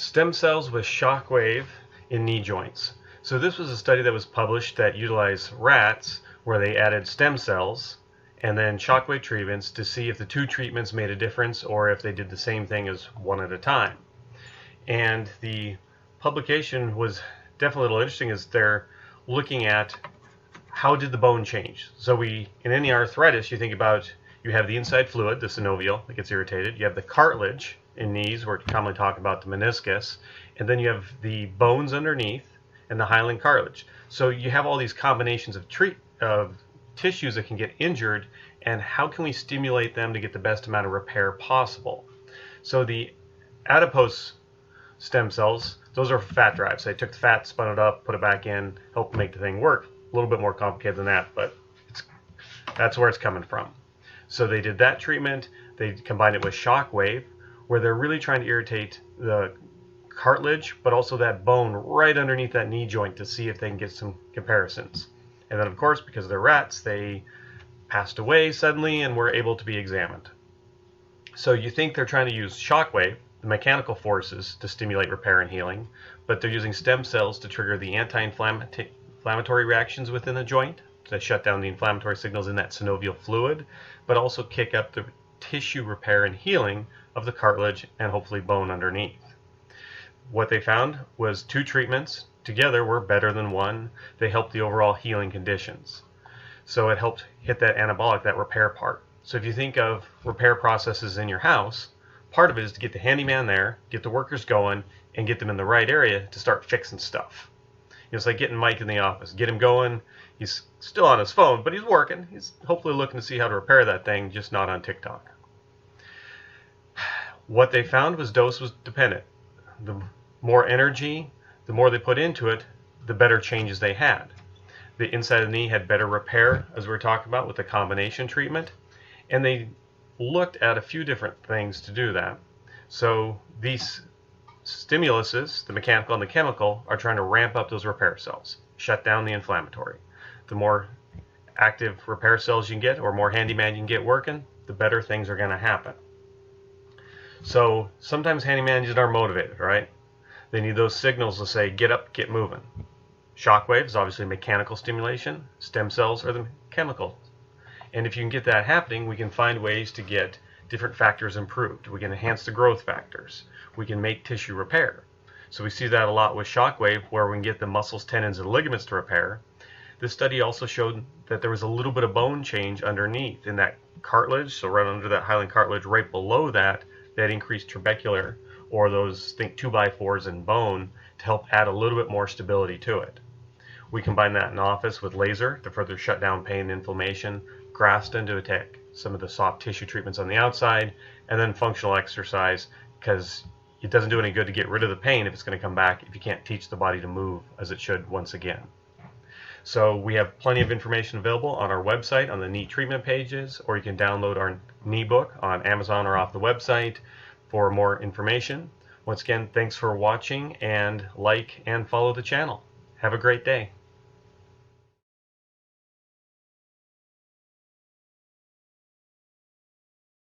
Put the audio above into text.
Stem cells with shockwave in knee joints. So this was a study that was published that utilized rats where they added stem cells and then shockwave treatments to see if the two treatments made a difference or if they did the same thing as one at a time. And the publication was definitely a little interesting as they're looking at how did the bone change. So in any arthritis, you think about, you have the inside fluid, the synovial, that gets irritated. You have the cartilage in knees, we're commonly talking about the meniscus, and then you have the bones underneath and the hyaline cartilage. So you have all these combinations of tissues that can get injured, and how can we stimulate them to get the best amount of repair possible? So the adipose stem cells, those are fat drives. They took the fat, spun it up, put it back in, helped make the thing work. A little bit more complicated than that, but that's where it's coming from. So they did that treatment. They combined it with shockwave, where they're really trying to irritate the cartilage, but also that bone right underneath that knee joint to see if they can get some comparisons. And then, of course, because they're rats, they passed away suddenly and were able to be examined. So you think they're trying to use shockwave, the mechanical forces, to stimulate repair and healing, but they're using stem cells to trigger the anti-inflammatory reactions within the joint to shut down the inflammatory signals in that synovial fluid, but also kick up the tissue repair and healing of the cartilage and hopefully bone underneath. What they found was two treatments together were better than one. They helped the overall healing conditions. So it helped hit that anabolic, that repair part. So if you think of repair processes in your house, part of it is to get the handyman there, get the workers going, and get them in the right area to start fixing stuff. It's like getting Mike in the office, get him going. He's still on his phone, but he's working. He's hopefully looking to see how to repair that thing, just not on TikTok. What they found was dose was dependent. The more energy, the more they put into it, the better changes they had. The inside of the knee had better repair, as we were talking about, with the combination treatment. And they looked at a few different things to do that. So these stimuluses, the mechanical and the chemical, are trying to ramp up those repair cells, shut down the inflammatory. The more active repair cells you can get, or more handyman you can get working, the better things are going to happen. So sometimes handyman just aren't motivated, right? They need those signals to say, get up, get moving. Shockwave is obviously mechanical stimulation. Stem cells are the chemical. And if you can get that happening, we can find ways to get different factors improved. We can enhance the growth factors. We can make tissue repair. So we see that a lot with shockwave, where we can get the muscles, tendons, and ligaments to repair. This study also showed that there was a little bit of bone change underneath in that cartilage, so right under that hyaline cartilage, right below that increased trabecular, or those, think 2x4s in bone, to help add a little bit more stability to it. We combine that in office with laser to further shut down pain and inflammation, Grafton to attack some of the soft tissue treatments on the outside, and then functional exercise, because it doesn't do any good to get rid of the pain if it's going to come back if you can't teach the body to move as it should once again. So we have plenty of information available on our website on the knee treatment pages, or you can download our knee book on Amazon or off the website for more information. Once again, thanks for watching, and like and follow the channel. Have a great day.